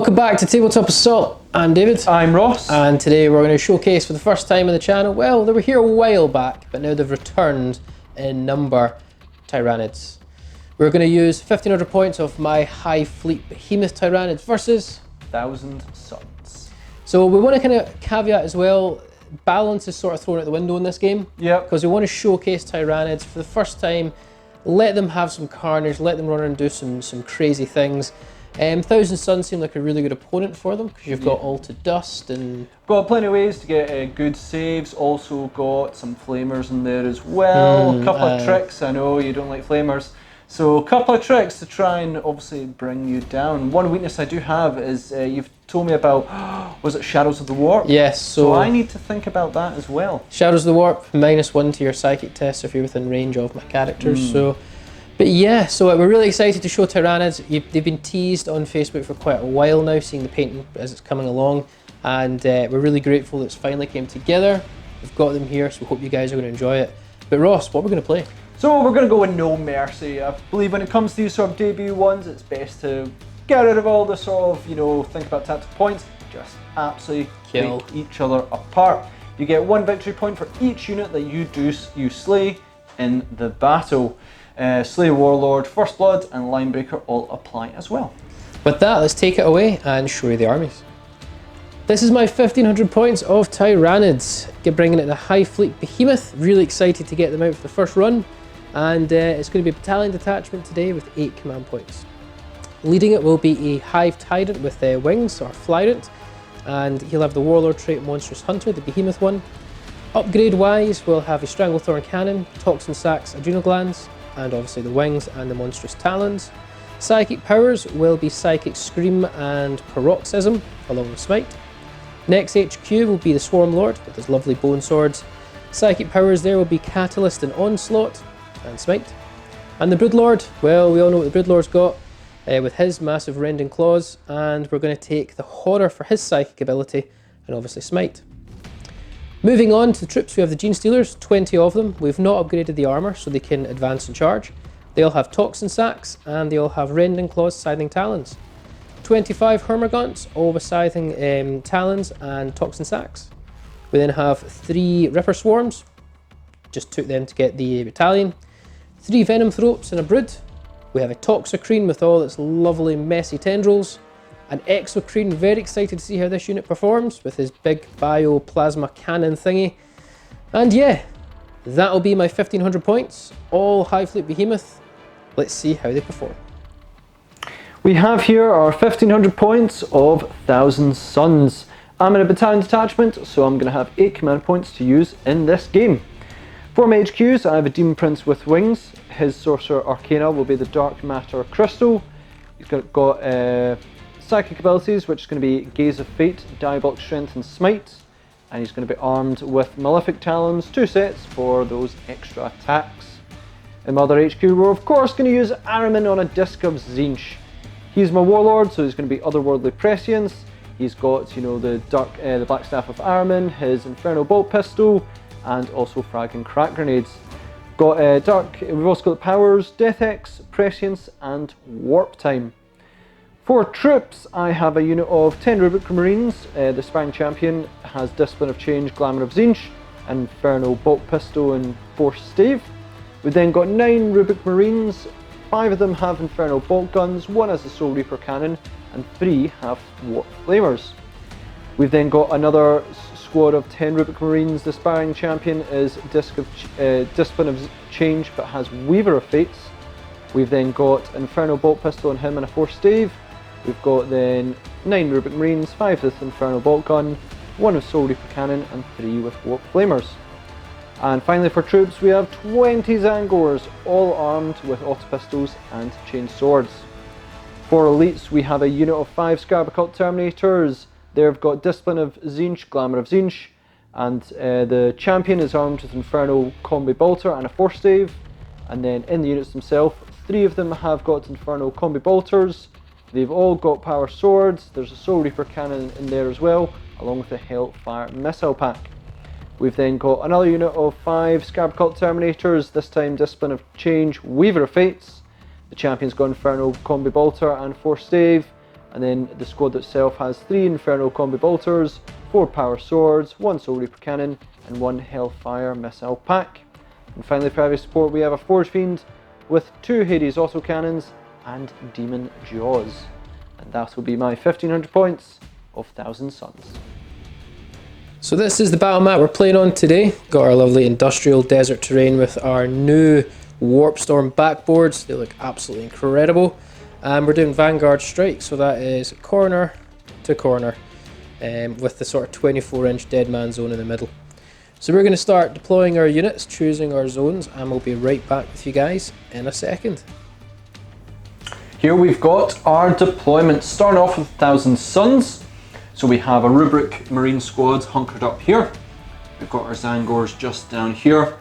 Welcome back to Tabletop Assault. I'm David. I'm Ross. And today we're going to showcase for the first time on the channel, well, they were here a while back, but now they've returned in number, Tyranids. We're going to use 1500 points of my High Fleet Behemoth Tyranids versus 1000 Suns. So we want to kind of caveat as well, balance is sort of thrown out the window in this game. Yep. Because we want to showcase Tyranids for the first time, let them have some carnage, let them run and do some crazy things. 1000 Suns seem like a really good opponent for them because you've got all to dust and... Got plenty of ways to get good saves, also got some flamers in there as well. A couple of tricks, I know you don't like flamers. So a couple of tricks to try and obviously bring you down. One weakness I do have is you've told me about, was it Shadows of the Warp? Yes. So I need to think about that as well. Shadows of the Warp, -1 to your psychic test if you're within range of my characters. But yeah, so we're really excited to show Tyranids. They've been teased on Facebook for quite a while now, seeing the painting as it's coming along. And we're really grateful that it's finally came together. We've got them here, so we hope you guys are going to enjoy it. But Ross, what are we going to play? So we're going to go with no mercy. I believe when it comes to these sort of debut ones, it's best to get rid of all the sort of, think about tactical points, just absolutely kill each other apart. You get 1 victory point for each unit that you slay in the battle. Slay Warlord, First Blood and Linebreaker all apply as well. With that, let's take it away and show you the armies. This is my 1500 points of Tyranids. Bringing it in a High Fleet Behemoth. Really excited to get them out for the first run. And it's going to be a battalion detachment today with 8 command points. Leading it will be a Hive Tyrant with wings, or Flyrant. And he'll have the Warlord trait Monstrous Hunter, the Behemoth one. Upgrade wise, we'll have a Stranglethorn Cannon, Toxin Sacs, Adrenal Glands, and obviously the wings and the monstrous talons. Psychic powers will be Psychic Scream and Paroxysm, along with Smite. Next HQ will be the Swarm Lord with his lovely bone swords. Psychic powers there will be Catalyst and Onslaught, and Smite. And the Broodlord, well, we all know what the Broodlord's got with his massive Rending Claws, and we're going to take the Horror for his psychic ability, and obviously Smite. Moving on to the troops, we have the Gene Stealers, 20 of them. We've not upgraded the armour, so they can advance and charge. They'll have Toxin Sacs, and they'll have Rending Claws, Scything Talons. 25 Hermagonts, all with Scything Talons and Toxin Sacs. We then have 3 Ripper Swarms, just took them to get the battalion. 3 Venom Throats and a Brood. We have a Toxicrene with all its lovely messy tendrils. An Exocrene, very excited to see how this unit performs with his big bioplasma cannon thingy. And yeah, that'll be my 1500 points, all High Fleet Behemoth. Let's see how they perform. We have here our 1500 points of 1000 Suns. I'm in a battalion detachment, so I'm going to have 8 command points to use in this game. For my HQs, I have a Demon Prince with wings. His Sorcerer Arcana will be the Dark Matter Crystal. He's got psychic abilities, which is going to be Gaze of Fate, Diabolic Strength and Smite. And he's going to be armed with Malefic Talons, 2 sets for those extra attacks. In my other HQ, we're of course going to use Ahriman on a Disc of Tzeentch. He's my Warlord, so he's going to be Otherworldly Prescience. He's got, the Black Staff of Ahriman, his Infernal Bolt Pistol, and also Frag and Crack Grenades. We've also got the powers, Death X, Prescience, and Warp Time. For troops, I have a unit of 10 Rubric Marines. The Sparring Champion has Discipline of Change, Glamour of Tzeentch, Infernal Bolt Pistol, and Force Stave. We've then got 9 Rubric Marines. 5 of them have Infernal Bolt Guns, 1 has the Soul Reaper Cannon, and 3 have Warp Flamers. We've then got another squad of 10 Rubric Marines. The Sparring Champion is Discipline of Change, but has Weaver of Fates. We've then got Infernal Bolt Pistol on him and a Force Stave. We've got then 9 Rubric Marines, 5 with Infernal Bolt Gun, 1 with Soul Reaper Cannon, and 3 with Warp Flamers. And finally for troops, we have 20 Zangors, all armed with auto pistols and chain swords. For elites, we have a unit of 5 Scarab Occult Terminators. They've got Discipline of Tzeentch, Glamour of Tzeentch, and the champion is armed with Infernal Combi Bolter and a Force Stave. And then in the units themselves, 3 of them have got Infernal Combi Bolters. They've all got power swords. There's a Soul Reaper cannon in there as well, along with the Hellfire missile pack. We've then got another unit of 5 Scarab Occult Terminators, this time Discipline of Change, Weaver of Fates. The champion's got Infernal Combi Bolter and Force Stave. And then the squad itself has 3 Infernal combi bolters, 4 power swords, 1 soul reaper cannon, and 1 hellfire missile pack. And finally for heavy support we have a Forge Fiend with 2 Hades autocannons and Demon Jaws. And that will be my 1500 points of Thousand Suns. So this is the battle map we're playing on today. Got our lovely industrial desert terrain with our new Warp Storm backboards. They look absolutely incredible. And we're doing Vanguard Strike, so that is corner to corner with the sort of 24-inch dead man zone in the middle. So we're going to start deploying our units, choosing our zones, and we'll be right back with you guys in a second. Here we've got our deployment, starting off with Thousand Suns. So we have a Rubric Marine squad hunkered up here. We've got our Zangors just down here.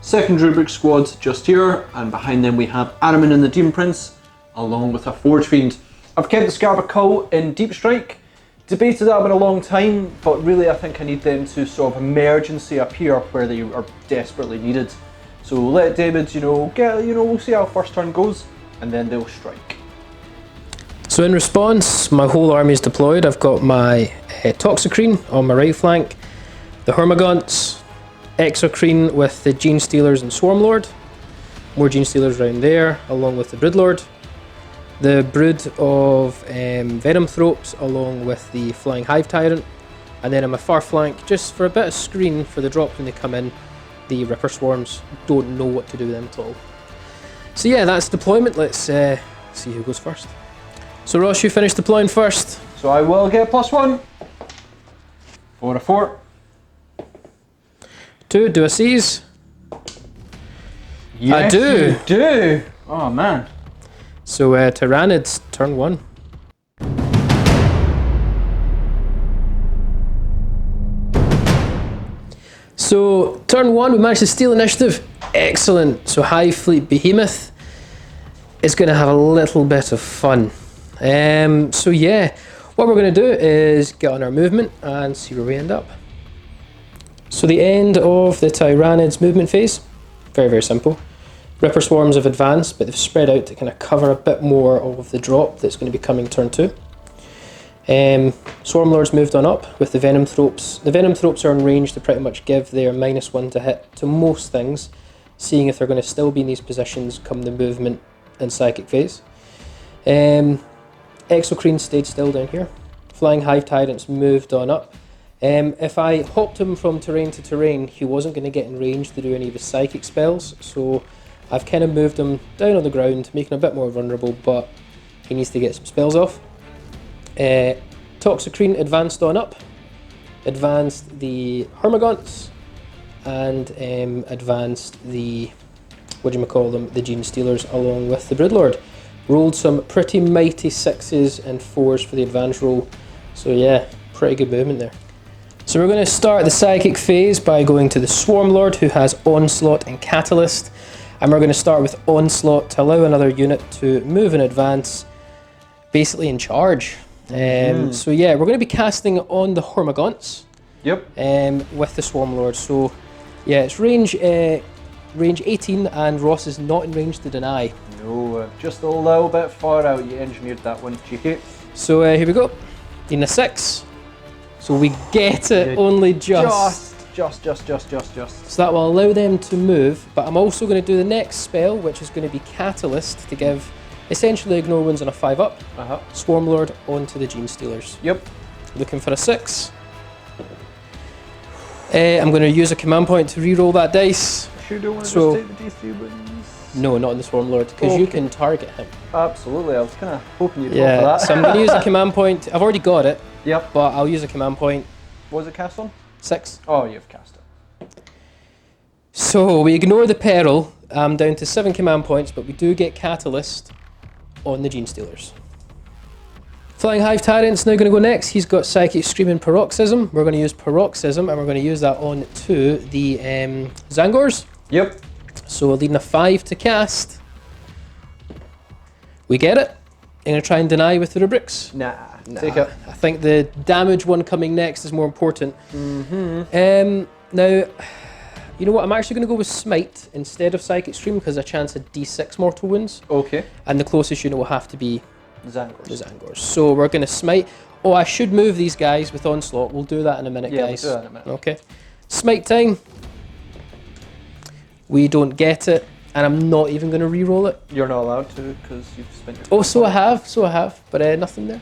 Second Rubric squad just here, and behind them we have Ahriman and the Demon Prince, along with a Forge Fiend. I've kept the Scarab Cull in Deep Strike. Debated that in a long time, but really I think I need them to sort of emergency appear where they are desperately needed. So let David, we'll see how first turn goes, and then they'll strike. So in response, my whole army is deployed. I've got my Toxicrene on my right flank, the Hormagaunts, Exocrine with the Gene Stealers and Swarmlord, more Gene Stealers around there, along with the Broodlord, the brood of Venom Thropes along with the Flying Hive Tyrant, and then on my far flank, just for a bit of screen for the drops when they come in, the Ripper Swarms. Don't know what to do with them at all. So yeah, that's deployment. Let's see who goes first. So Ross, you finish deploying first. So I will get +1 for a 4. 2, do I seize? Yes, I do. You do. Oh man. So Tyranids, turn 1. So turn 1, we managed to steal initiative. Excellent. So Hive Fleet Behemoth is going to have a little bit of fun. So yeah, what we're going to do is get on our movement and see where we end up. So the end of the Tyranids movement phase, very, very simple. Ripper Swarms have advanced, but they've spread out to kind of cover a bit more of the drop that's going to be coming turn 2. Swarmlords moved on up with the Venom Thropes. The Venom Thropes are in range to pretty much give their -1 to hit to most things, seeing if they're going to still be in these positions come the movement and psychic phase. Exocrine stayed still down here. Flying Hive Tyrants moved on up. If I hopped him from terrain to terrain, he wasn't going to get in range to do any of his psychic spells, so I've kind of moved him down on the ground, making him a bit more vulnerable, but he needs to get some spells off. Toxicrene advanced on up, advanced the Hormagaunts, and advanced the, the Gene Stealers along with the Broodlord. Rolled some pretty mighty 6s and 4s for the advance roll, so yeah, pretty good movement there. So we're going to start the psychic phase by going to the Swarmlord, who has Onslaught and Catalyst, and we're going to start with Onslaught to allow another unit to move in advance, basically in charge. So yeah, we're going to be casting on the Hormagaunts. Yep. With the Swarmlord. So yeah, it's range 18, and Ross is not in range to deny. No, just a little bit far out. You engineered that one, cheeky. So here we go. In a 6. So we get it only just. Just. So that will allow them to move, but I'm also going to do the next spell, which is going to be Catalyst, to give essentially ignore wounds on a 5-up. Swarmlord onto the Gene Stealers. Yep. Looking for a 6. I'm going to use a command point to re-roll that dice. Sure don't want to just take the D3 wounds? No, not in the Swarmlord, because you can target him. Absolutely, I was kind of hoping you'd go for that. So I'm going to use a command point. I've already got it. Yep. But I'll use a command point. What was it cast on? 6. Oh, you've cast it. So we ignore the peril. I'm down to 7 command points, but we do get Catalyst on the Gene Stealers. Flying Hive Tyrant's now going to go next. He's got Psychic Scream and Paroxysm. We're going to use Paroxysm, and we're going to use that on to the Zangors. Yep. So we're leading a 5 to cast. We get it. I'm going to try and deny with the rubrics. Nah, take it. I think the damage one coming next is more important. Now, you know what? I'm actually going to go with Smite instead of Psychic Stream because a chance of D6 mortal wounds. Okay. And the closest unit will have to be Zangors. The Zangors. So we're going to smite. Oh, I should move these guys with Onslaught. We'll do that in a minute, guys. We'll do that in a minute. Okay. Smite time. We don't get it, and I'm not even going to re-roll it. You're not allowed to because you've spent your... Oh, so I have, but nothing there.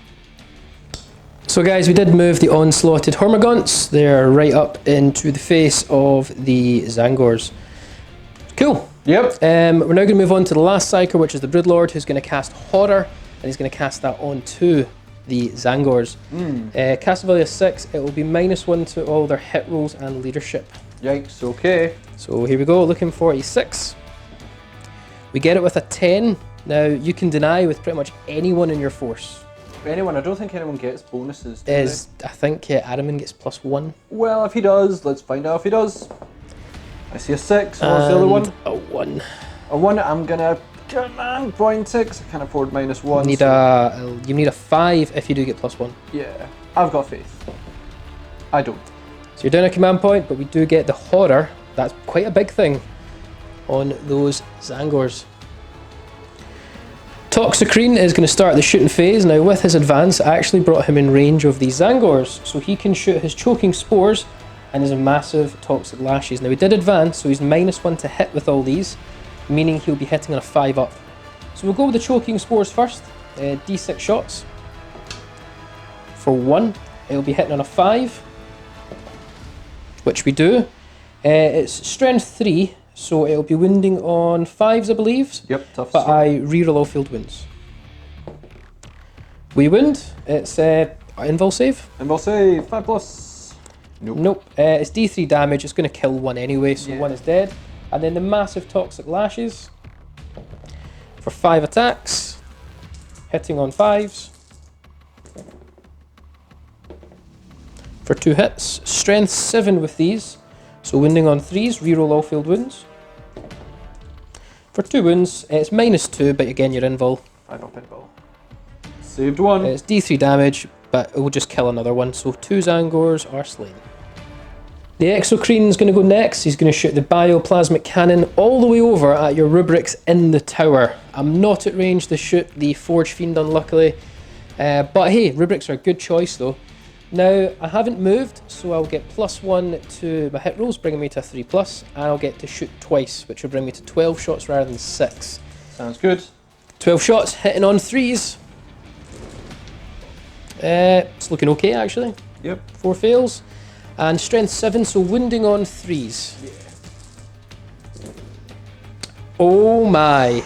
So guys, we did move the onslaughted Hormagaunts. They're right up into the face of the Zangors. Cool. Yep. We're now going to move on to the last Psyker, which is the Broodlord, who's going to cast Horror, and he's going to cast that onto the Zangors. Cast value of 6, it will be -1 to all their hit rolls and leadership. Yikes, okay. So here we go, looking for a 6. We get it with a 10. Now, you can deny with pretty much anyone in your force. Anyone? I don't think anyone gets bonuses, do I think Ahriman gets +1. Well, if he does, let's find out if he does. I see a 6. What's the other one? A 1. A 1. I'm gonna... Come on, 0.6. I can't afford -1. You need a 5 if you do get +1. Yeah, I've got faith. I don't. So you're down a command point, but we do get the Horror. That's quite a big thing on those Zangors. Toxicrene is going to start the shooting phase. Now with his advance, I actually brought him in range of these Zangors, so he can shoot his choking spores and his massive toxic lashes. Now he did advance, so he's -1 to hit with all these, meaning he'll be hitting on a 5 up. So we'll go with the choking spores first. D6 shots. For 1, it'll be hitting on a 5, which we do. It's strength 3, so it'll be wounding on 5s, I believe. Yep, tough. But I reroll all field wounds. We wound. It's invul save. Invul save, 5+. Nope. It's D3 damage. It's going to kill 1 anyway, so 1 is dead. And then the massive toxic lashes for 5 attacks, hitting on 5s. For 2 hits. Strength 7 with these, so wounding on 3s, reroll all field wounds. For 2 wounds, it's -2, but again you're invul. 5 up invul. Saved 1. It's D3 damage, but it will just kill another one, so 2 Zangors are slain. The Exocrine is going to go next. He's going to shoot the bioplasmic cannon all the way over at your rubrics in the tower. I'm not at range to shoot the Forge Fiend, unluckily. But hey, rubrics are a good choice though. Now, I haven't moved, so I'll get +1 to my hit rolls, bringing me to a 3+, and I'll get to shoot twice, which will bring me to 12 shots rather than 6. Sounds good. 12 shots, hitting on 3s. It's looking okay, actually. Yep. 4 fails. And strength 7, so wounding on 3s. Yeah. Oh my.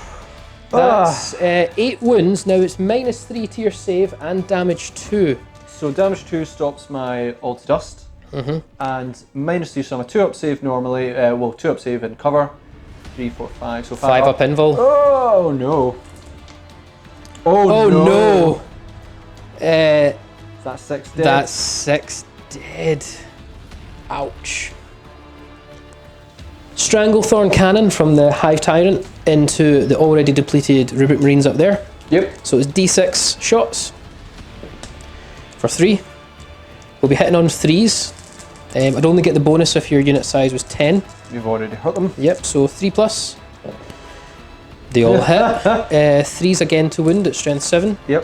That's 8 wounds. Now it's -3 to your save and damage 2. So damage 2 stops my ulti dust. And -2, so I'm a 2 up save normally. 2 up save and cover. 3, 4, 5. So 5 up invul. Oh no. Oh no. That's 6 dead. That's 6 dead. Ouch. Stranglethorn Cannon from the Hive Tyrant into the already depleted Rubric Marines up there. Yep. So it's D6 shots for 3. We'll be hitting on 3s. I'd only get the bonus if your unit size was 10. You've already hurt them. Yep, so 3+. They all hit. 3s again to wound at strength 7. Yep.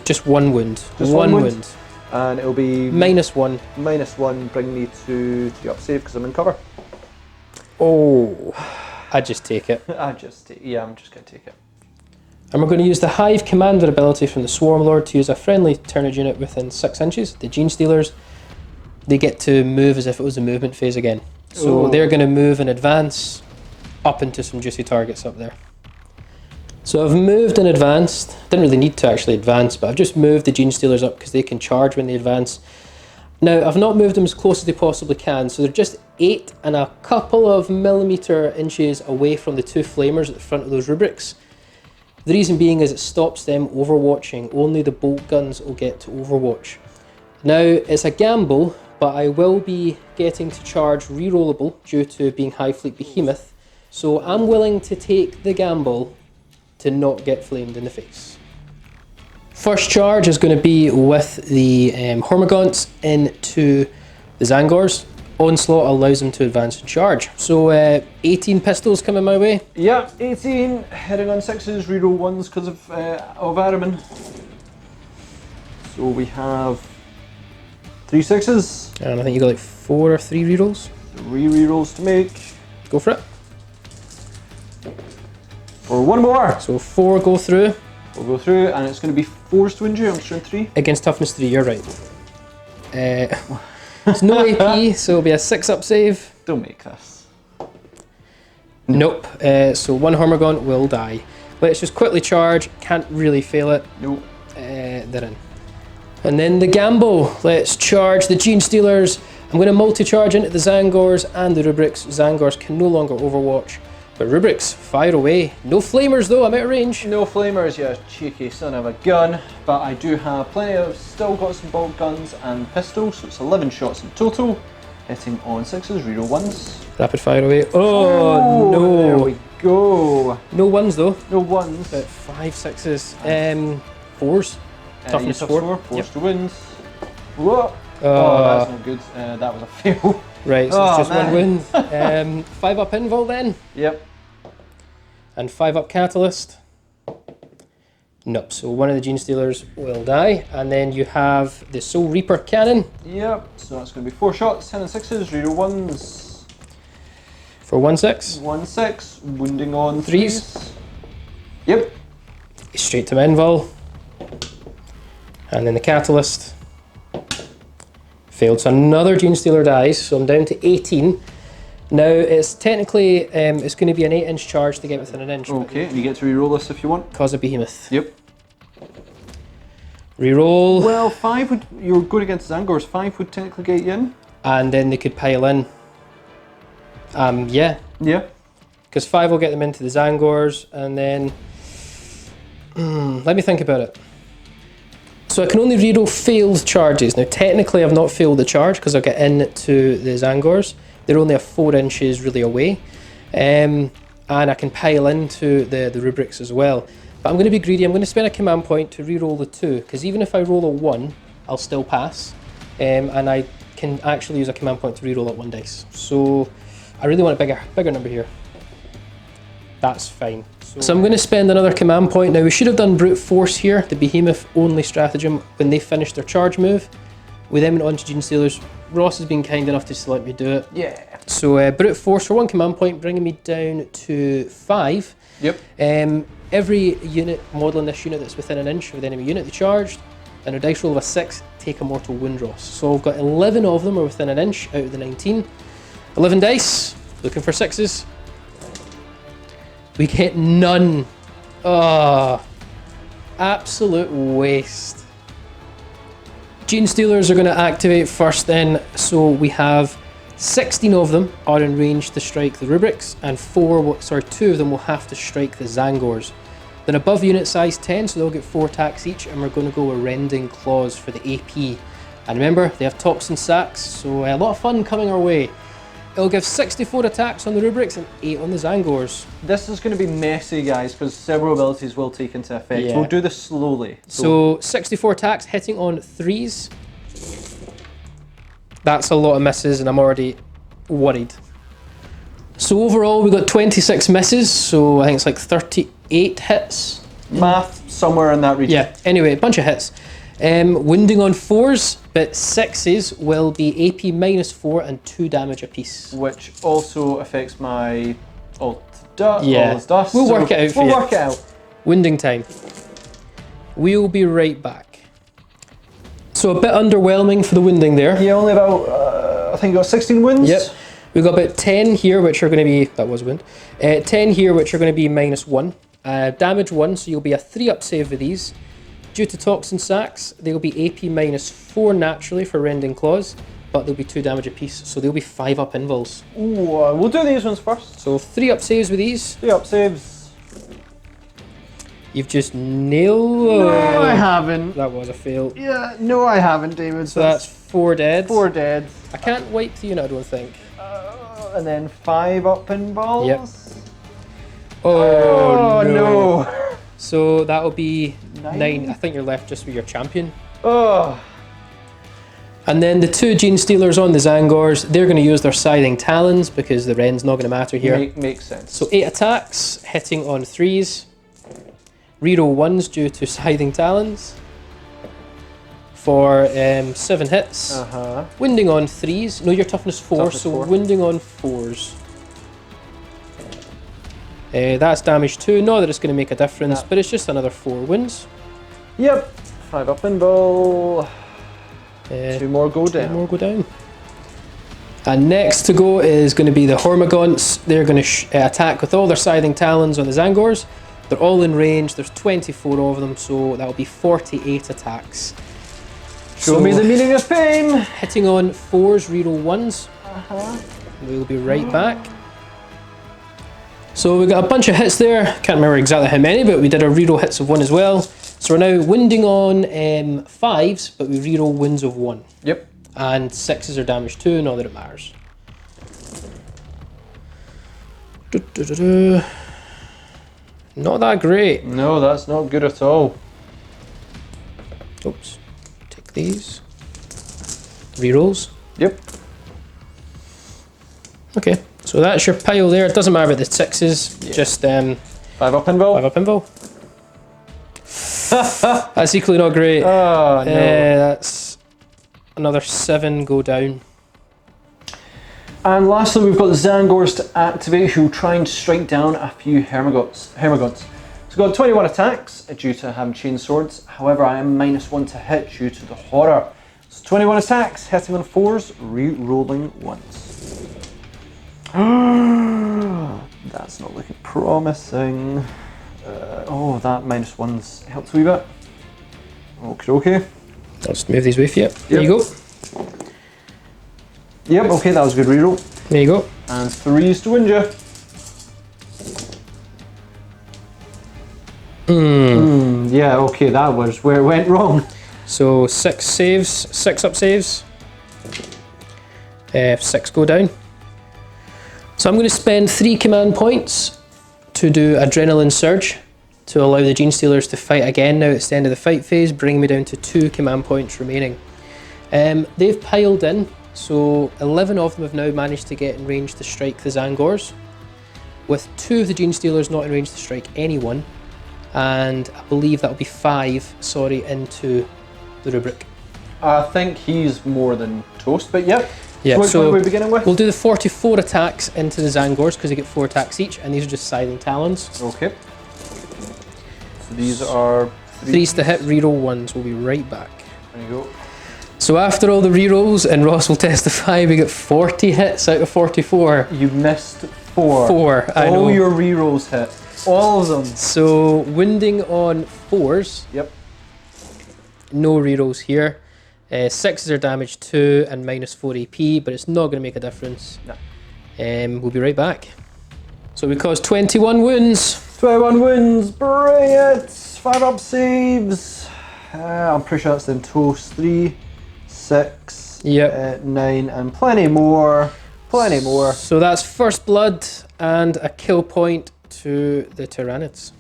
Just 1 wound. Just one one wound. And it'll be -1. -1, bring me to 3 up save because I'm in cover. Oh, I just take it. I'm just going to take it. And we're going to use the Hive Commander ability from the Swarm Lord to use a friendly Tyranids unit within 6 inches. The Gene Stealers, they get to move as if it was a movement phase again. So they're going to move in advance up into some juicy targets up there. So I've moved and advanced. Didn't really need to actually advance, but I've just moved the Gene Stealers up because they can charge when they advance. Now, I've not moved them as close as they possibly can, so they're just 8 and a couple of inches away from the 2 flamers at the front of those rubrics. The reason being is it stops them overwatching. Only the bolt guns will get to overwatch. Now, it's a gamble, but I will be getting to charge rerollable due to being High Fleet Behemoth, so I'm willing to take the gamble to not get flamed in the face. First charge is going to be with the Hormagaunts into the Zangors. Onslaught allows them to advance and charge. So 18 pistols coming my way. Yeah, 18, hitting on 6s, reroll 1s because of Ahriman. So we have 3 6s. And I think you got like 4 or 3 rerolls. 3 rerolls to make. Go for it. For 1 more. So 4 go through. We'll go through, and it's going to be forced to injure. I'm showing 3. Against toughness 3, you're right. It's no AP, so it'll be a 6 up save. Don't make this. Nope. So 1 Hormigaunt will die. Let's just quickly charge. Can't really fail it. Nope. They're in. And then the gamble. Let's charge the Gene Stealers. I'm going to multi-charge into the Zangors and the Rubrics. Zangors can no longer overwatch. But Rubrics, fire away. No flamers though, I'm out of range. No flamers, you cheeky son of a gun. But I do have plenty of, still got some bolt guns and pistols, so it's 11 shots in total. Hitting on 6s, reroll 1s. Rapid fire away. Oh no. There we go. No 1s though. No 1s. But 5 6s. 4s. Toughness 4. Forced to wins. Whoa. Oh, that's not good. That was a fail. Right, so it's just 1 win. 5 up invul then. Yep. And 5 up catalyst. Nope, so one of the Gene Stealers will die. And then you have the Soul Reaper cannon. Yep, so that's going to be 4 shots, 10 and 6s, reroll 1s. For 1 6. 1 6, wounding on 3s. Yep. Straight to invul. And then the catalyst. Failed, so another Gene Stealer dies, so I'm down to 18. Now, it's technically, it's going to be an 8-inch charge to get within an inch. Okay, and you get to reroll this if you want. Cause a behemoth. Yep. Reroll. Well, 5 would, you're good against Zangors, 5 would technically get you in. And then they could pile in. Yeah. Yeah. Because 5 will get them into the Zangors, and then... let me think about it. So I can only reroll failed charges. Now technically I've not failed the charge because I'll get into the Zangors. They're only a 4 inches really away. And I can pile into the Rubrics as well. But I'm going to be greedy. I'm going to spend a command point to reroll the 2. Because even if I roll a 1, I'll still pass. And I can actually use a command point to reroll that 1 dice. So I really want a bigger number here. That's fine. So I'm going to spend another command point. Now we should have done brute force here, the behemoth only stratagem, when they finished their charge move. We then went on to Gene Stealers. Ross has been kind enough to let me do it. Yeah. So brute force for 1 command point, bringing me down to 5. Yep. Every unit modelling this unit that's within an inch of the enemy unit they charged, and a dice roll of a 6, take a mortal wound, Ross. So I've got 11 of them are within an inch out of the 19. 11 dice, looking for 6s. We get none. Oh, absolute waste. Gene Stealers are going to activate first then, so we have 16 of them are in range to strike the Rubrics, and 2 of them will have to strike the Zangors. Then above unit size 10, so they'll get 4 attacks each, and we're going to go with Rending Claws for the AP. And remember, they have tops and sacks, so a lot of fun coming our way. It'll give 64 attacks on the Rubrics and 8 on the Zangors. This is going to be messy, guys, because several abilities will take into effect. Yeah. We'll do this slowly. So 64 attacks, hitting on 3s. That's a lot of misses, and I'm already worried. So overall, we got 26 misses, so I think it's like 38 hits. Math, somewhere in that region. Yeah, anyway, a bunch of hits. Wounding on 4s, but 6s will be AP -4 and 2 damage apiece. Which also affects my all dust. We'll work it out for you. We'll work it out. Wounding time. We'll be right back. So a bit underwhelming for the wounding there. Yeah, only about, I think you got 16 wounds. Yep. We've got about 10 here, which are going to be, that was wound. 10 here, which are going to be -1. Damage 1, so you'll be a 3-up save with these. Due to toxin sacks, they'll be AP -4 naturally for Rending Claws, but they'll be 2 damage apiece, so they'll be 5-up invuls. Ooh, we'll do these ones first. So 3-up saves with these. 3-up saves. You've just nailed... No, I haven't. That was a fail. Yeah, no, I haven't, David. So that's 4 dead. 4 dead. I can't wipe the unit, I don't think. And then 5-up invuls. Yep. Oh no. So that'll be 9. 9? I think you're left just with your champion. Oh. And then the 2 Gene Stealers on the Zangors, they're going to use their Scything Talons because the Ren's not going to matter here. Makes sense. So 8 attacks, hitting on 3s. Reroll 1s due to Scything Talons. For 7 hits. Wounding on 3s. No, your toughness 4, Toughness so 4. wounding on 4s. That's damage 2. Not that it's going to make a difference, but it's just another 4 wounds. Yep. 5 up in bowl. 2 more go down. 2 more go down. And next to go is going to be the Hormagaunts. They're going to attack with all their Scything Talons on the Zangors. They're all in range. There's 24 of them, so that'll be 48 attacks. Show me the meaning of pain. Hitting on 4s, reroll 1s. We'll be right back. So we got a bunch of hits there. Can't remember exactly how many, but we did our reroll hits of 1 as well. So we're now wounding on 5s, but we reroll wounds of 1. Yep. And 6s are damage 2, not that it matters. Not that great. No, that's not good at all. Oops. Take these. Rerolls. Yep. Okay, so that's your pile there. It doesn't matter about the 6s, just 5 up pinball. 5 up pinball. That's equally not great. Oh, no. That's another 7 go down. And lastly, we've got the Zangors to activate, who try and strike down a few Hermagonts. So we've got 21 attacks due to having chain swords. However, I am -1 to hit due to the horror. So 21 attacks, hitting on 4s, re-rolling 1s. That's not looking promising. Oh, that -1's helps a wee bit. Okay. I'll just move these away for you. There you go. Yep, okay, that was a good reroll. There you go. And 3s to wound you. Yeah, okay, that was where it went wrong. So 6 saves, 6 up saves. 6 go down. So I'm going to spend 3 command points to do Adrenaline Surge to allow the Gene Stealers to fight again now it's the end of the fight phase, bringing me down to 2 command points remaining. They've piled in, so 11 of them have now managed to get in range to strike the Zangors, with 2 of the Gene Stealers not in range to strike anyone, and I believe that'll be 5, into the rubric. I think he's more than toast, but yep. Yeah, so which one are we beginning with? We'll do the 44 attacks into the Zangors because they get 4 attacks each, and these are just Scything Talons. Okay. So these are 3s to hit, reroll 1s. We'll be right back. There you go. So after all the rerolls, and Ross will testify, we got 40 hits out of 44. You missed 4. 4, I know. All your rerolls hit. All of them. So wounding on 4s. Yep. No rerolls here. 6s are damage 2 and -4 AP, but it's not going to make a difference. No. We'll be right back. So we caused 21 wounds. 21 wins, bring it! 5 up saves. I'm pretty sure that's then toast. 3, 6, Yep. 9, and plenty more. Plenty more. So that's first blood and a kill point to the Tyranids.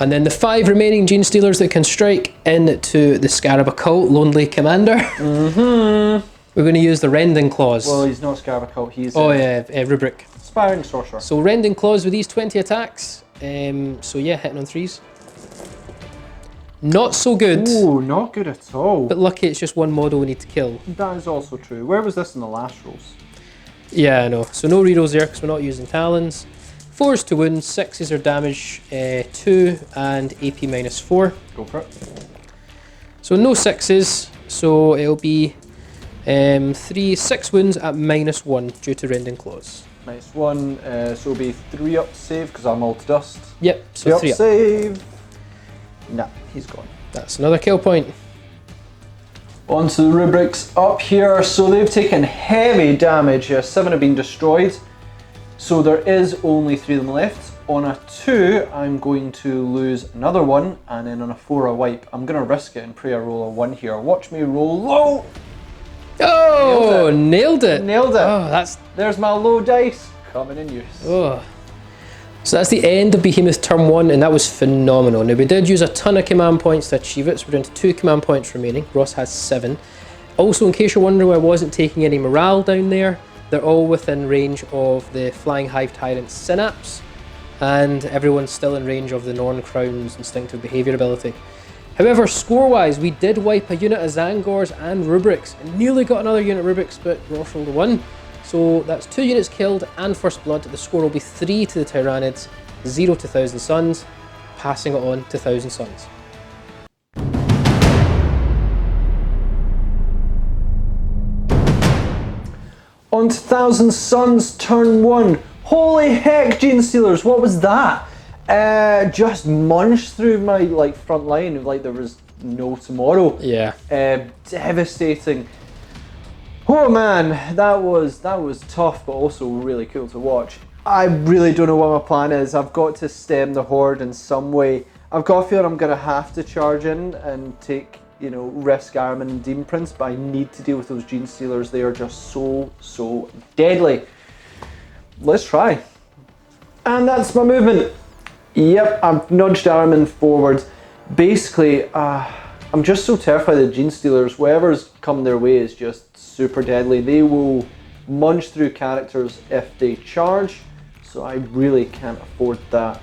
And then the 5 remaining Gene Stealers that can strike into the Scarab Occult, Lonely Commander. We're going to use the Rending Claws. Well, he's not Scarab Occult, he's rubric. Aspiring Sorcerer. So Rending Claws with these 20 attacks. So yeah, hitting on 3s. Not so good. Ooh, not good at all. But lucky it's just one model we need to kill. That is also true. Where was this in the last rolls? Yeah, I know. So no rerolls there because we're not using Talons. 4s to wound, 6s are damage 2 and AP -4. Go for it. So no 6s, so it'll be 6 wounds at -1 due to Rending Claws. -1, so it'll be 3 up save because I'm all to dust. Yep, so 3 up. Save. Nah, he's gone. That's another kill point. On to the rubrics up here. So they've taken heavy damage. 7 have been destroyed. So there is only 3 of them left. On a 2, I'm going to lose another 1, and then on a 4, a wipe. I'm going to risk it and pray I roll a 1 here. Watch me roll low. Oh, nailed it. Nailed it. Oh, There's my low dice coming in use. Oh. So that's the end of Behemoth turn 1, and that was phenomenal. Now we did use a ton of command points to achieve it, so we're down to 2 command points remaining. Ross has 7. Also, in case you're wondering why I wasn't taking any morale down there, they're all within range of the Flying Hive Tyrant's Synapse, and everyone's still in range of the Norn Crown's Instinctive Behaviour ability. However, score-wise, we did wipe a unit of Zangors and Rubrics, and nearly got another unit of Rubrics, but Ross rolled a 1. So that's 2 units killed and First Blood. The score will be 3 to the Tyranids, 0 to Thousand Suns, passing it on to Thousand Suns. On to Thousand Suns, turn 1. Holy heck, Gene Stealers, what was that? Just munched through my front line like there was no tomorrow. Yeah. Devastating. Oh man, that was tough, but also really cool to watch. I really don't know what my plan is. I've got to stem the horde in some way. I've got a feeling I'm gonna have to charge in and take, risk Ahriman and Demon Prince, but I need to deal with those Gene Stealers. They are just so deadly. Let's try. And that's my movement. Yep, I've nudged Ahriman forward. Basically, I'm just so terrified of Gene Stealers. Whatever's coming their way is just super deadly. They will munch through characters if they charge, so I really can't afford that.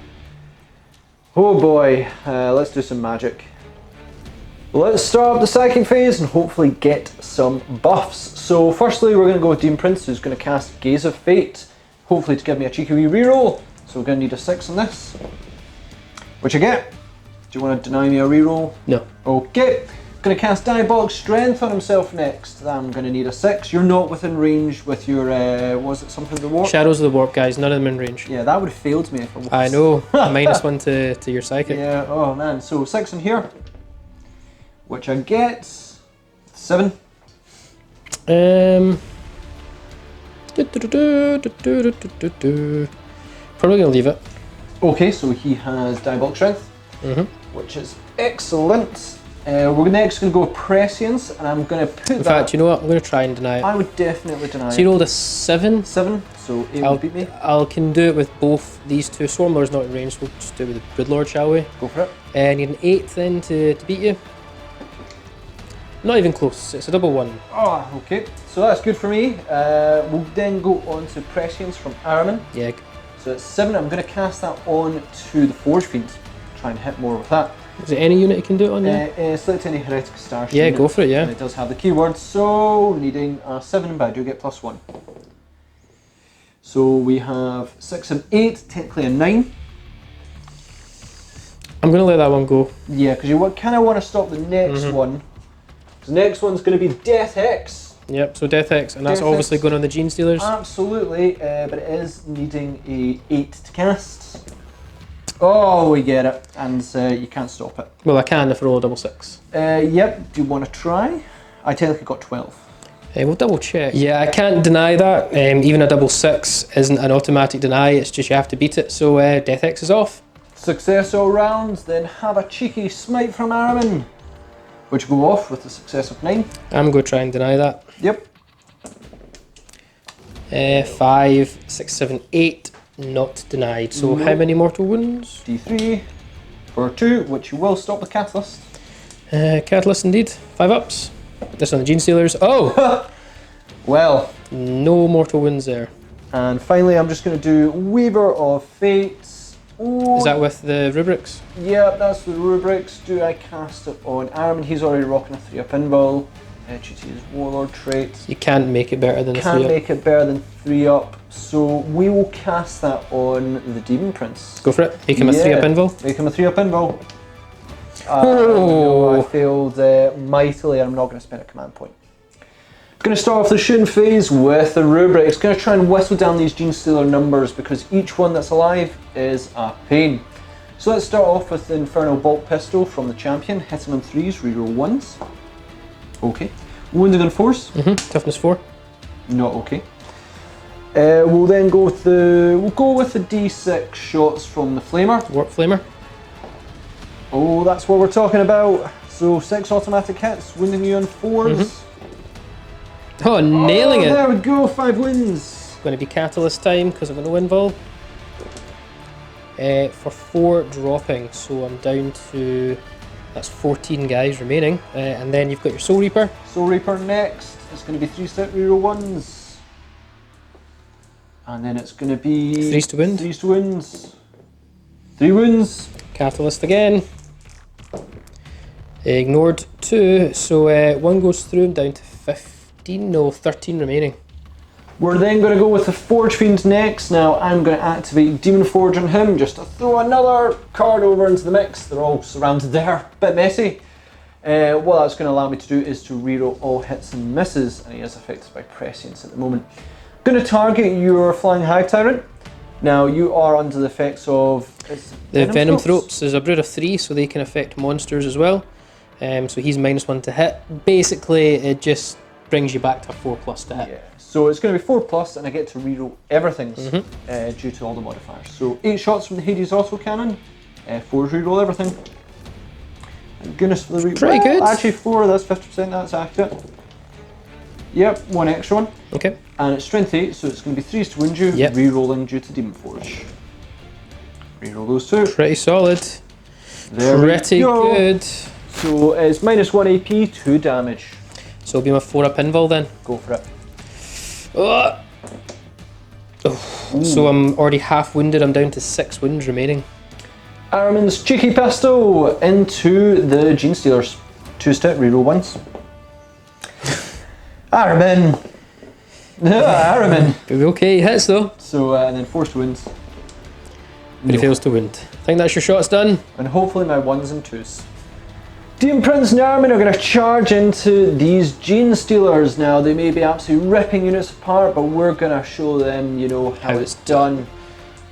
Oh boy, let's do some magic. Let's start up the psychic phase and hopefully get some buffs. So firstly, we're going to go with Demon Prince, who's going to cast Gaze of Fate, hopefully to give me a cheeky wee reroll. So we're going to need a 6 on this, which I get. Do you want to deny me a reroll? No. Okay. Going to cast Diabolic Strength on himself next. I'm going to need a 6. You're not within range with your, was it something of the warp? Shadows of the Warp, guys, none of them in range. Yeah, that would have failed me if I was. I know, -1 to your psychic. Yeah, oh man, so 6 in here, which I get 7. Probably gonna leave it. Okay, so he has Diabolic Strength, which is excellent. We're next going to go with Prescience, and I'm going to put In fact, you know what? I'm going to try and deny it. I would definitely deny it. So you rolled a 7? 7, so it will beat me. I can do it with both these two. Swarmlord's not in range, so we'll just do it with the Broodlord, shall we? Go for it. Need an 8 then to beat you. Not even close, it's a double 1. Oh, okay. So that's good for me. We'll then go on to Prescience from Ahriman. Yeah. So it's 7. I'm going to cast that on to the Forge Fiend. Try and hit more with that. Is there any unit you can do it on there? Select any Heretic Starship. Yeah, go for it, yeah. And it does have the keyword, so needing a 7, but I do get +1. So we have 6 and 8, technically a 9. I'm going to let that one go. Yeah, because you kind of want to stop the next one. The next one's going to be Death X. Yep, so Death X, and that's Death obviously X. going on the Gene Stealers. Absolutely, but it is needing a 8 to cast. Oh, we get it, and you can't stop it. Well, I can if I roll a double 6. Yep, do you want to try? I technically got 12. We'll double check. Yeah, I can't deny that. Even a double 6 isn't an automatic deny, it's just you have to beat it. So Death X is off. Success all round, then have a cheeky smite from Ahriman, which will go off with a success of 9. I'm going to try and deny that. Yep. 5, 6, 7, 8, not denied. So how many mortal wounds? D3 for 2, which you will stop with Catalyst. Catalyst indeed. 5 ups. This on the Gene Stealers. Oh! Well. No mortal wounds there. And finally, I'm just going to do Weaver of Fates. Ooh. Is that with the rubrics? Yeah, that's the rubrics. Do I cast it on Ahriman? He's already rocking a 3-up invul. Cheats his Warlord trait. You can't make it better than a 3-up. Can't make it better than 3-up. So we will cast that on the Demon Prince. Go for it. Make him a 3-up invul. Make him a 3-up invul. Oh. No, I failed mightily, and I'm not going to spend a command point. Going to start off the shooting phase with the rubrics. Going to try and whistle down these Gene Stealer numbers because each one that's alive is a pain. So let's start off with the Infernal Bolt Pistol from the champion. Hitting on 3s, reroll 1s. Okay. Wounding on 4s. Toughness 4. Not okay. We'll then go with the D6 shots from the Flamer. Warp Flamer. Oh, that's what we're talking about. So 6 automatic hits, wounding you on 4s. Oh, nailing it! There we go, 5 wins. Going to be Catalyst time because I've got no invul. For 4 dropping, so I'm down to That's 14 guys remaining. And then you've got your Soul Reaper. Soul Reaper next. It's going to be 3-step reroll ones. And then it's going to be... 3s to wound. 3s to wounds. 3 wounds. Catalyst again. Ignored 2, so 1 goes through him down to 15, no, 13 remaining. We're then going to go with the Forge Fiend next. Now I'm going to activate Demon Forge on him just to throw another card over into the mix. They're all surrounded there, bit messy. What that's going to allow me to do is to reroll all hits and misses, and he is affected by prescience at the moment. Going to target your Flying Hive Tyrant. Now you are under the effects of... The Venom Throats is a brood of 3, so they can affect monsters as well. So he's -1 to hit. Basically, it just brings you back to a 4+ to hit. Yeah. So it's going to be 4+, and I get to reroll everything due to all the modifiers. So 8 shots from the Hades autocannon, 4 reroll everything. Thank goodness for the reroll. Pretty good. Actually 4, that's 50%, that's accurate. Yep, 1 extra one. Okay. And it's strength 8, so it's going to be 3s to wound you, rerolling due to Demon Forge. Reroll those 2. Pretty solid. There Pretty good. So it's -1 AP, 2 damage. So it'll be my 4-up invul then. Go for it. Oh. So I'm already half wounded, I'm down to 6 wounds remaining. Ahriman's cheeky pistol into the Gene Stealers. 2-step reroll once. Ahriman! Ahriman! Okay, he hits though. So, and then forced wounds. But he fails to wound. I think that's your shots done. And hopefully my 1s and 2s. Demon Prince and Ahriman are going to charge into these Gene Stealers now. They may be absolutely ripping units apart, but we're going to show them, you know, how it's done.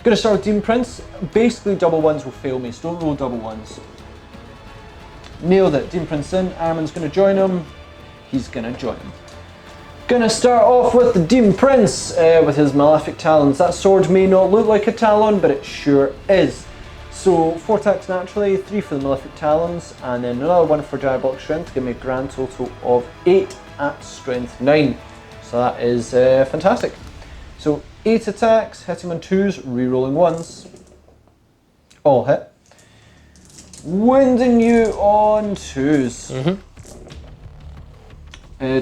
Going to start with Demon Prince. Basically, double 1s will fail me, so don't roll double 1s. Nailed it. Demon Prince in. Ahriman's going to join him. He's going to join him. Gonna start off with the Demon Prince with his Malefic Talons. That sword may not look like a talon, but it sure is. So 4 attacks naturally, 3 for the Malefic Talons, and then another 1 for Diabolic Strength, give me a grand total of 8 at Strength 9. So that is fantastic. So 8 attacks, hitting on 2s, rerolling 1s. All hit. Wounding you on 2s.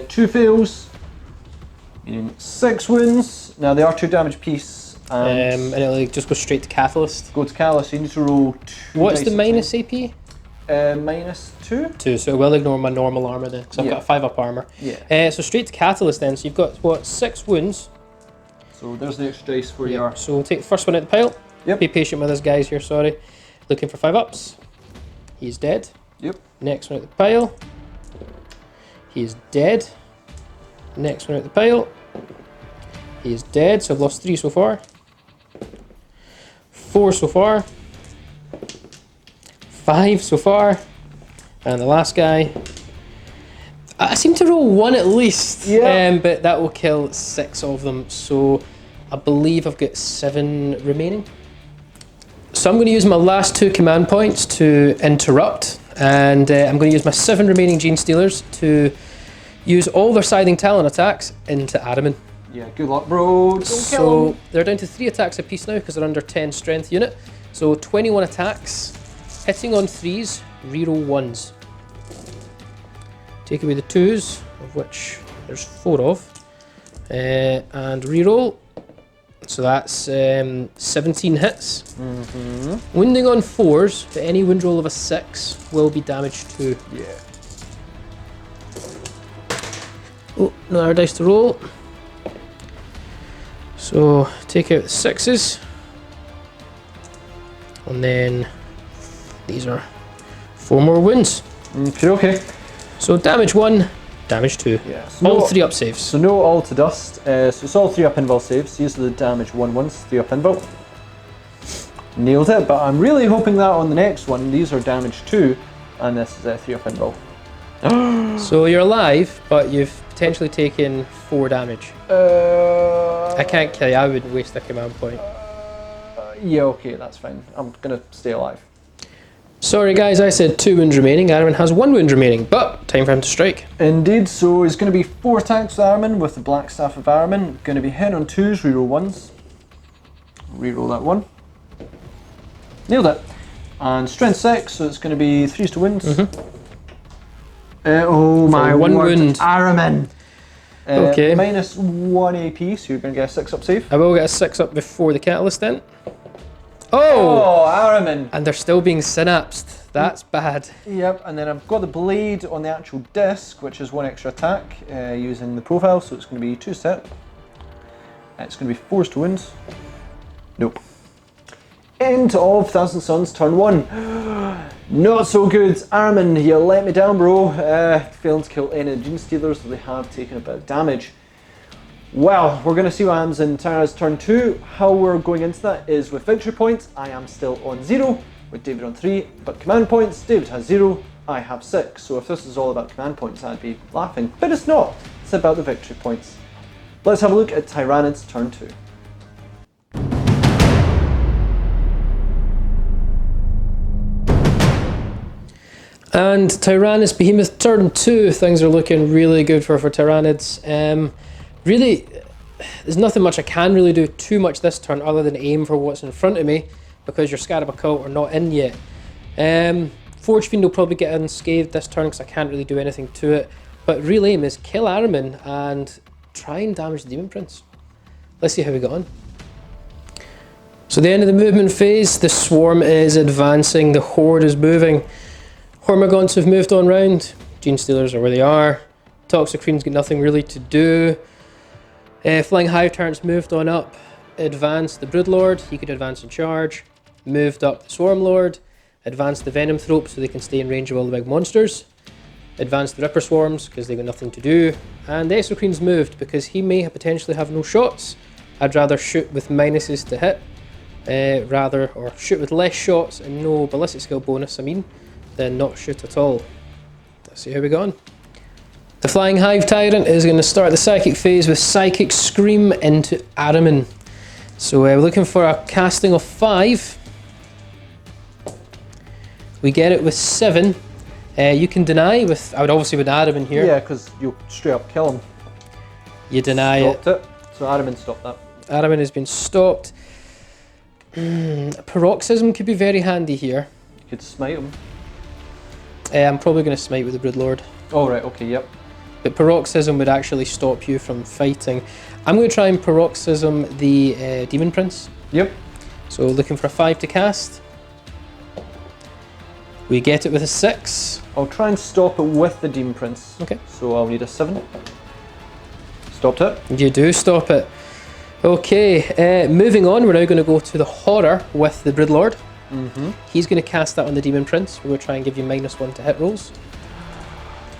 2 fails. Meaning 6 wounds. Now they are 2 damage apiece. And it'll just go straight to Catalyst. Go to Catalyst, so you need to roll 2 What's the minus AP? -2. 2, so it will ignore my normal armour then, because I've got a 5-up armour. Yeah. So straight to Catalyst then, so you've got, what, 6 wounds? So there's the extra dice for you. So we'll take the first one out the pile. Yep. Be patient with us guys here, sorry. Looking for 5-ups. He's dead. Yep. Next one out the pile. He is dead. Next one out the pile. He is dead, so I've lost 3 so far. 4 so far. 5 so far. And the last guy. I seem to roll 1 at least. Yeah. But that will kill 6 of them, so I believe I've got 7 remaining. So I'm going to use my last 2 command points to interrupt, and I'm going to use my 7 remaining Gene Stealers to use all their Scything Talon attacks into Ahriman. Yeah, good luck, bro. Don't kill him. They're down to 3 attacks apiece now because they're under 10 strength unit. So 21 attacks, hitting on 3s, reroll 1s. Take away the 2s, of which there's 4 of, and reroll. So that's 17 hits. Wounding on 4s, but any wound roll of a 6 will be damaged 2. Yeah. Oh, another dice to roll. So take out the 6s. And then these are 4 more wounds. Okay. So damage 1, damage 2. Yeah. So all 3 up saves. So no all to dust. So it's all 3 up invul saves. These are the damage 1 ones, 3 up invul. Nailed it, but I'm really hoping that on the next one, these are damage 2, and this is 3 up invul. So you're alive, but you've potentially taken 4 damage. I can't kill you, I wouldn't waste a command point. Yeah, okay, that's fine. I'm gonna stay alive. Sorry guys, I said 2 wounds remaining. Ahriman has 1 wound remaining, but time for him to strike. Indeed, so it's going to be 4 attacks with Ahriman with the Black Staff of Ahriman. Going to be hit on 2s, reroll 1s. Reroll that 1. Nailed it. And strength 6, so it's going to be 3 to wounds. Oh my one word, wound. Ahriman. Okay. Minus 1 AP, so you're going to get a 6 up save. I will get a 6 up before the catalyst then. Oh, Ahriman. And they're still being synapsed. That's bad. Yep, and then I've got the blade on the actual disc, which is 1 extra attack using the profile, so it's going to be 2 set. It's going to be 4 to wounds. Nope. End of Thousand Suns, turn 1. Not so good. Ahriman, you let me down, bro. Failing to kill any of the Gene Stealers, so they have taken a bit of damage. Well, we're going to see what happens in Tyranids turn 2. How we're going into that is with victory points. I am still on 0, with David on 3, but command points, David has 0, I have 6. So if this is all about command points, I'd be laughing. But it's not. It's about the victory points. Let's have a look at Tyranids turn 2. And Tyranids Behemoth turn 2, things are looking really good for Tyranids. Really, there's nothing much I can really do too much this turn other than aim for what's in front of me, because your Scarab Occult are not in yet. Forge Fiend will probably get unscathed this turn because I can't really do anything to it. But real aim is kill Ahriman and try and damage the Demon Prince. Let's see how we got on. So the end of the movement phase, the Swarm is advancing, the Horde is moving. Hormagaunts have moved on round, Gene Stealers are where they are, Toxic Fiend's got nothing really to do. Flying Hive Tyrant's moved on up, advanced the Broodlord, he could advance and charge, moved up the Swarm Lord, advanced the Venom Thrope so they can stay in range of all the big monsters, advanced the Ripper Swarms because they've got nothing to do, and the Exocrine's moved because he may potentially have no shots. I'd rather shoot with minuses to hit, or shoot with less shots and no ballistic skill bonus, than not shoot at all. Let's see how we go on. The Flying Hive Tyrant is going to start the Psychic phase with Psychic Scream into Ahriman. So we're looking for a casting of 5. We get it with 7. You can deny with, I would obviously with Ahriman here. Yeah, because you'll straight up kill him. You deny Stopped it. So Ahriman stopped that. Ahriman has been stopped. Paroxysm could be very handy here. You could smite him. I'm probably going to smite with the Broodlord. Oh right, okay, yep. But Paroxysm would actually stop you from fighting. I'm going to try and Paroxysm the Demon Prince. Yep. So looking for a 5 to cast. We get it with a 6. I'll try and stop it with the Demon Prince. Okay. So I'll need a 7. Stopped it. You do stop it. Okay, moving on, we're now going to go to the Horror with the Broodlord. He's going to cast that on the Demon Prince. We're going to try and give you -1 to hit rolls.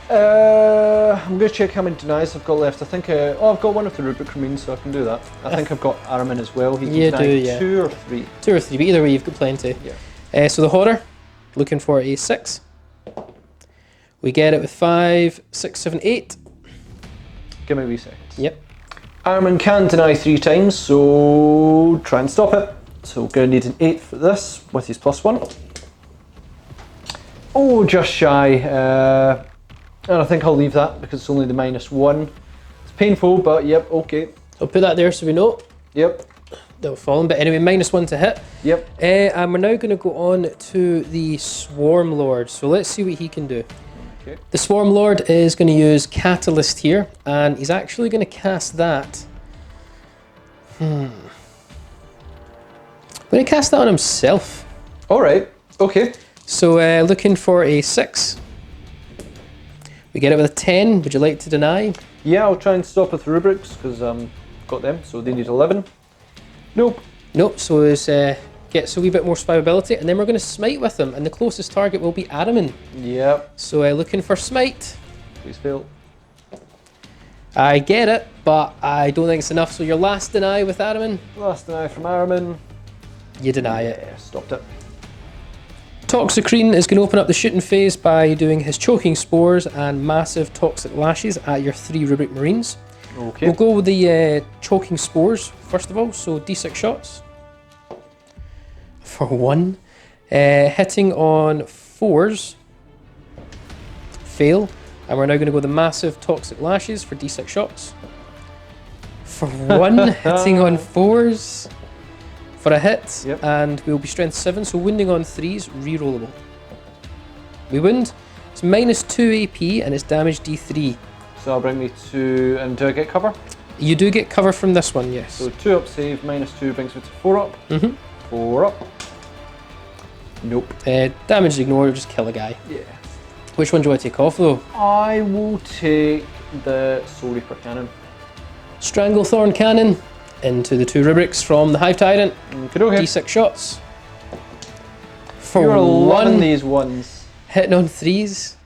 I'm going to check how many denies I've got left. I think, I've got one of the rubric remains, so I can do that. I think I've got Ahriman as well. He can deny 2 or 3. 2 or 3, but either way you've got plenty. Yeah. So the Horror, looking for a 6. We get it with 5, 6, 7, 8. Give me a wee second. Yep. Ahriman can deny 3 times, so try and stop it. So we're going to need an 8 for this, with his +1. Oh, just shy. And I think I'll leave that because it's only the -1. It's painful, but yep, okay. I'll put that there so we know. Yep. They'll fall in, but anyway, -1 to hit. Yep. And we're now going to go on to the Swarm Lord. So let's see what he can do. Okay. The Swarm Lord is going to use Catalyst here, and he's actually going to cast that. I'm going to cast that on himself. Alright, okay. So looking for a 6. We get it with a 10. Would you like to deny? Yeah, I'll try and stop with rubrics because I've got them, so they need 11. Nope. Nope, so it gets a wee bit more survivability, and then we're going to smite with him, and the closest target will be Ahriman. Yep. So looking for smite. Please fail. I get it, but I don't think it's enough, so your last deny with Ahriman. Last deny from Ahriman. You deny it. Yeah, stopped it. Toxicrene is going to open up the shooting phase by doing his Choking Spores and Massive Toxic Lashes at your 3 Rubric Marines. Okay. We'll go with the Choking Spores first of all, so D6 shots. For 1. Hitting on 4s. Fail. And we're now going to go the Massive Toxic Lashes for D6 shots. For 1, hitting on 4s. for a hit, Yep. and we'll be strength 7, so wounding on 3s, rerollable. We wound. It's -2 AP and it's damage D3. So that'll bring me to, and do I get cover? You do get cover from this one, yes. So 2 up save, -2 brings me to 4 up. 4 up. Nope. Damage ignore, just kill a guy. Yeah. Which one do you want to take off though? I will take the Soul Reaper cannon. Stranglethorn cannon into the 2 rubrics from the Hive Tyrant. Okay. D6 shots. For You're loving 1, these ones. hitting on 3s.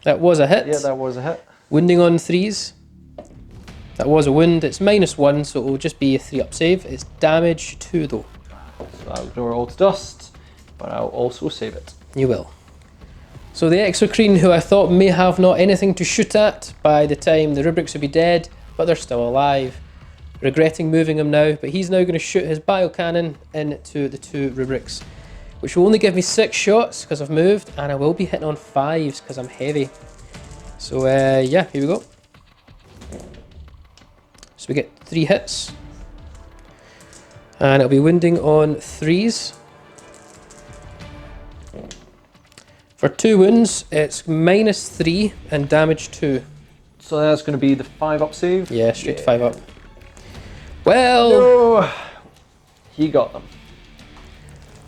That was a hit. Yeah, that was a hit. Wounding on 3s. That was a wound. It's -1, so it will just be a 3 up save. It's damage 2 though. So I'll ignore all to dust, but I'll also save it. You will. So the Exocrine, who I thought may have not anything to shoot at by the time the rubrics would be dead, but they're still alive. Regretting moving him now, but he's now going to shoot his biocannon into the 2 rubrics, which will only give me 6 shots because I've moved, and I will be hitting on 5s because I'm heavy. So yeah, here we go. So we get 3 hits, and it'll be wounding on 3s. For 2 wounds, it's -3 and damage 2. So that's going to be the 5 up save. Yeah, straight to 5 up. Well, No. He got them.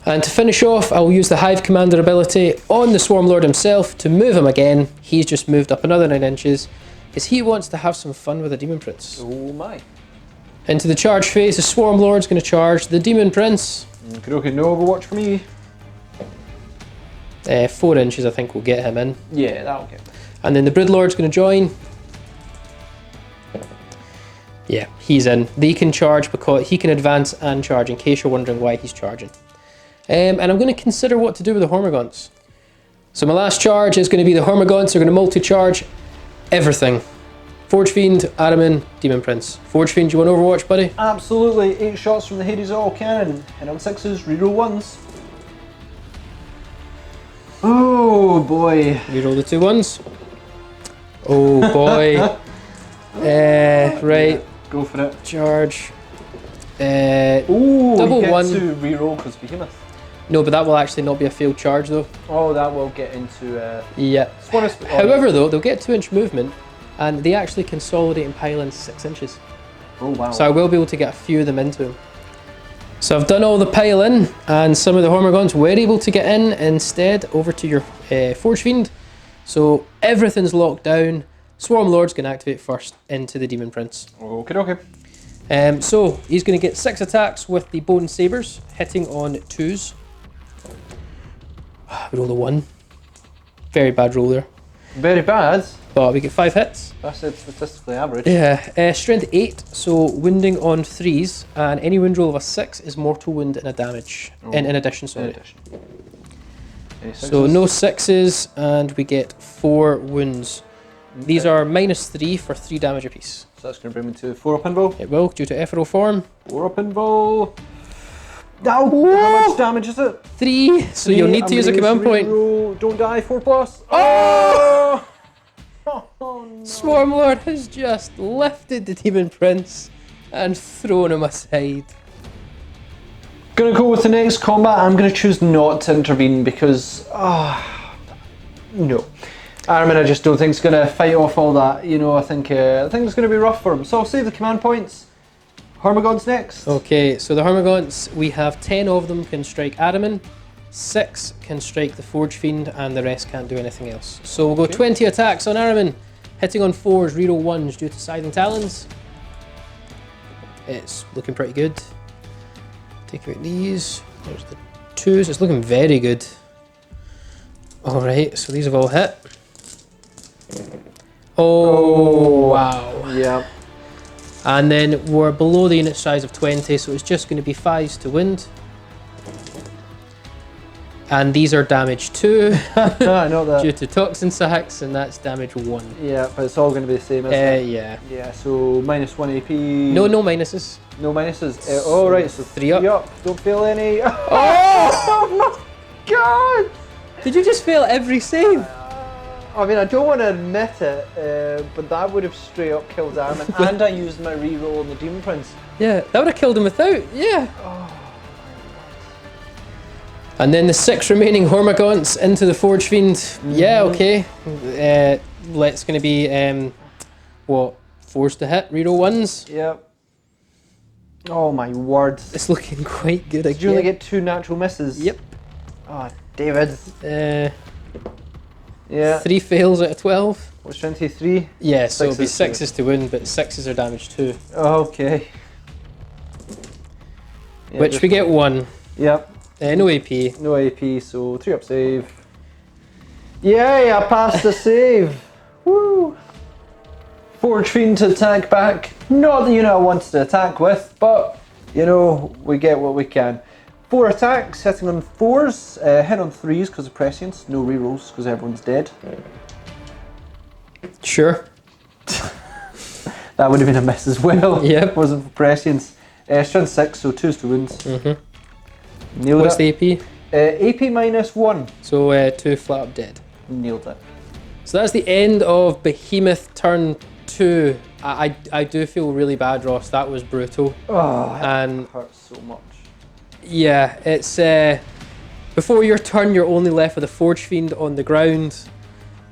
and to finish off, I'll use the Hive Commander ability on the Swarm Lord himself to move him again. He's just moved up another 9 inches because he wants to have some fun with the Demon Prince. Oh my. Into the charge phase, the Swarm Lord's going to charge the Demon Prince. Okay, no Overwatch for me. 4 inches, I think, will get him in. Yeah, that'll get me. And then the Broodlord's going to join. Yeah, he's in. They can charge because he can advance and charge, in case you're wondering why he's charging. And I'm going to consider what to do with the Hormagaunts. So my last charge is going to be the Hormagaunts are going to multi-charge everything. Forge Fiend, Ahriman, Demon Prince. Forge Fiend, do you want Overwatch, buddy? Absolutely. 8 shots from the Hades All cannon. Hit on 6s, reroll 1s. Oh boy. Reroll the 2 1s. Oh boy. Right. Go for it. Charge. Ooh, double you get 1. to reroll because Behemoth. No, but that will actually not be a failed charge though. Oh, that will get into. Yeah. Oh, However, though, they'll get 2-inch movement, and they actually consolidate and pile in 6 inches. Oh wow. So I will be able to get a few of them into him. So I've done all the pile in, and some of the Hormagaunts were able to get in instead over to your Forge Fiend. So everything's locked down. Swarm Lord's going to activate first into the Demon Prince. Okay. So he's going to get 6 attacks with the Bone Sabres, hitting on 2s. We rolled a 1. Very bad roll there. Very bad. But we get 5 hits. That's it, statistically average. Yeah, strength 8, so wounding on 3s, and any wound roll of a 6 is mortal wound and a damage. In addition, sorry. In addition. So no 6s, and we get 4 wounds. These are -3 for 3 damage apiece. So that's going to bring me to 4 up invul. It will, due to ethereal form. 4 up invul. Ow! How much damage is it? 3, so you'll need to use a command point. Reroll. Don't die, 4+. Oh! Oh no. Swarm Lord has just lifted the Demon Prince and thrown him aside. Gonna go with the next combat. I'm gonna choose not to intervene because, no. Ahriman, I just don't think is gonna fight off all that. You know, I think it's gonna be rough for him. So I'll save the command points. Hormagaunts next. Okay, so the Hormagaunts, we have 10 of them can strike Ahriman, 6 can strike the Forge Fiend, and the rest can't do anything else. So we'll go 20 attacks on Ahriman, hitting on 4s, reroll 1s due to Scything Talons. It's looking pretty good. Take out these, there's the 2s, it's looking very good. Alright, so these have all hit. Oh, wow. Yeah. And then we're below the unit size of 20, so it's just going to be 5s to wound. And these are damage 2 I know that. due to toxin sacks, and that's damage 1. Yeah, but it's all going to be the same, isn't it? Yeah. Yeah, so -1 AP. No minuses. No minuses. Oh, right, so 3 up. 3 up. Don't fail any. Oh! Oh my god! Did you just fail every save? I mean, I don't want to admit it, but that would have straight up killed Ahriman. And I used my reroll on the Demon Prince. Yeah, that would have killed him without, yeah. And then the 6 remaining Hormagaunts into the Forge Fiend. Yeah, okay. Let's going to be, what, forced to hit, reroll 1s? Yep. Oh my word. It's looking quite good Did you again. only get 2 natural misses? Yep. Oh, David. Yeah. 3 fails out of 12. What's 23? Yeah, so it'll be 6s 6s to win, but 6s are damage too. Okay. Yeah, Which we get 1. Yep. No AP. No AP, so 3 up save. Yay, I passed the save. Woo! Forge Fiend to attack back. Not the unit I wanted to attack with, but you know, we get what we can. 4 attacks, hitting on 4s, hit on 3s because of prescience, no rerolls because everyone's dead. Sure. That would have been a miss as well. Yep. Wasn't for prescience. Strength 6, so 2s to wounds. Nailed What's it. the AP? AP -1. So 2 flat up dead. Nailed it. So that's the end of Behemoth turn 2. I do feel really bad, Ross. That was brutal. Oh, And it hurts so much. yeah, it's before your turn, you're only left with a Forge Fiend on the ground.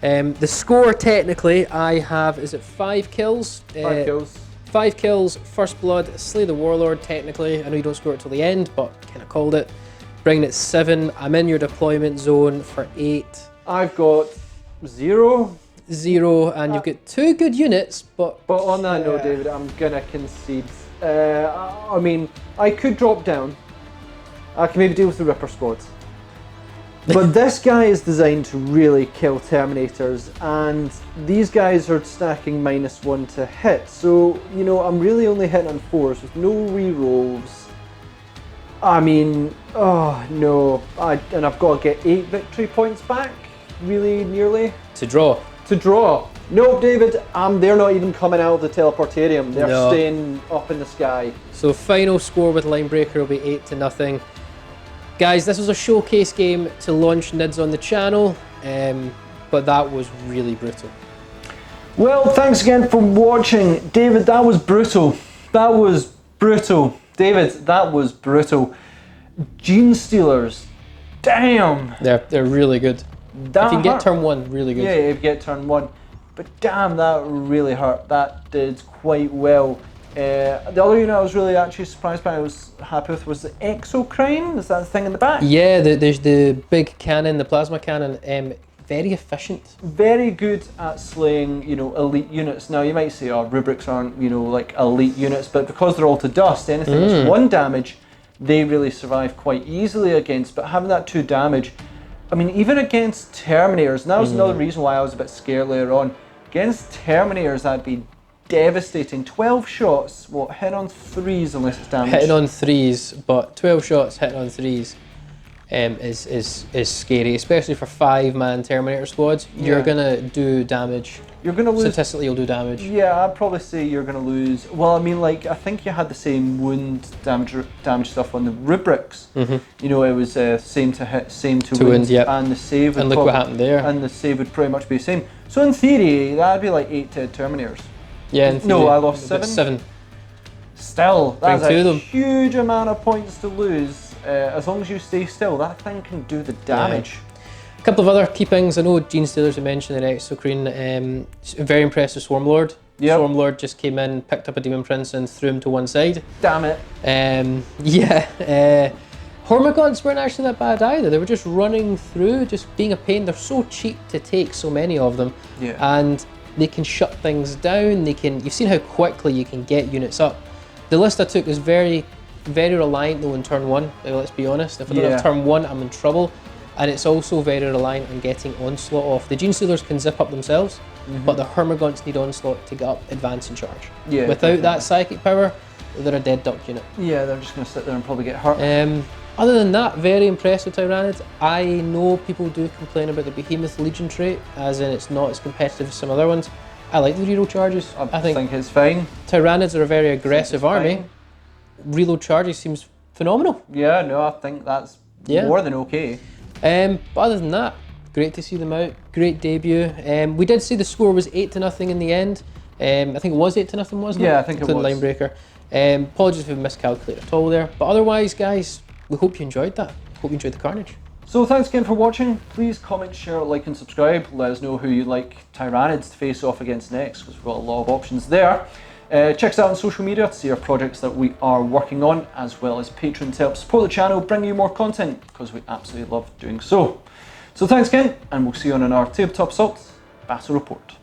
The score technically I have is it 5 kills? 5 kills. 5 kills, first blood, slay the warlord technically. I know you don't score it till the end, but kind of called it. Bringing it 7. I'm in your deployment zone for 8. I've got 0. 0, and you've got 2 good units, but On that note, yeah. David, I'm gonna concede. I mean, I could drop down. I can maybe deal with the Ripper squads. But this guy is designed to really kill Terminators, and these guys are stacking -1 to hit. So, you know, I'm really only hitting on 4s with no rerolls. I mean, oh no. And I've got to get 8 victory points back, really nearly. to draw. To draw. No, David, they're not even coming out of the teleportarium. They're No. staying up in the sky. So final score with Linebreaker will be 8-0. Guys, this was a showcase game to launch NIDS on the channel, but that was really brutal. Well, thanks again for watching. David, that was brutal. That was brutal. David, that was brutal. Gene Stealers. Damn. They're really good. That If you can get hurt. turn 1, really good. Yeah, if you get turn 1. But damn, that really hurt. That did quite well. The other unit I was really actually surprised by, I was happy with, was the Exocrine. Is that the thing in the back? Yeah, there's the big cannon, the plasma cannon. Very efficient. Very good at slaying, you know, elite units. Now you might say, oh, rubrics aren't, you know, like elite units, but because they're all to dust, anything that's 1 damage, they really survive quite easily against. But having that 2 damage, I mean, even against Terminators, and that was another reason why I was a bit scared later on. Against Terminators, that'd be devastating. 12 shots, what, hit on 3s unless it's damage? Hitting on 3s, but 12 shots hitting on 3s is scary, especially for 5-man Terminator squads. Yeah. You're gonna do damage. You're going to lose. Statistically, you'll do damage. Yeah, I'd probably say you're going to lose. Well, I mean, like, I think you had the same wound damage stuff on the rubrics. You know, it was same to hit, same to wound, yep. and the save would And look what happened there. And the save would pretty much be the same. So in theory, that'd be like 8 dead Terminators. Yeah, in No, theory, I lost about 7. Still, that's Bring 2 a of them. huge amount of points to lose. As long as you stay still, that thing can do the damage. A couple of other keepings. I know Gene Stealers, you mentioned in Exocrine. Very impressive Swarmlord. Yep. Swarmlord just came in, picked up a Demon Prince and threw him to one side. Damn it. Yeah. Hormagaunts weren't actually that bad either. They were just running through, just being a pain. They're so cheap to take, so many of them. Yeah. And they can shut things down. You've seen how quickly you can get units up. The list I took is very, very reliant though in turn 1. Let's be honest. If I don't have turn 1, I'm in trouble. And it's also very reliant on getting Onslaught off. The Gene Stealers can zip up themselves, but the Hormagaunts need Onslaught to get up, advance and charge. Yeah, Without that psychic power, they're a dead duck unit. Yeah, they're just going to sit there and probably get hurt. Other than that, very impressive Tyranids. I know people do complain about the Behemoth Legion trait, as in it's not as competitive as some other ones. I like the reload charges. I think it's fine. Tyranids are a very aggressive army. fine. Reload charges seems phenomenal. Yeah, no, I think that's more than okay. But other than that, great to see them out. Great debut. We did see the score was 8-0 in the end. I think it was 8-0, wasn't it? Yeah, I think it was. Linebreaker. Apologies if we miscalculated at all there, but otherwise guys, we hope you enjoyed that. Hope you enjoyed the carnage. So thanks again for watching. Please comment, share, like and subscribe. Let us know who you'd like Tyranids to face off against next, because we've got a lot of options there. Check us out on social media to see our projects that we are working on, as well as Patreon to help support the channel, bring you more content, because we absolutely love doing so. So thanks again, and we'll see you on our Tabletop Assault Battle Report.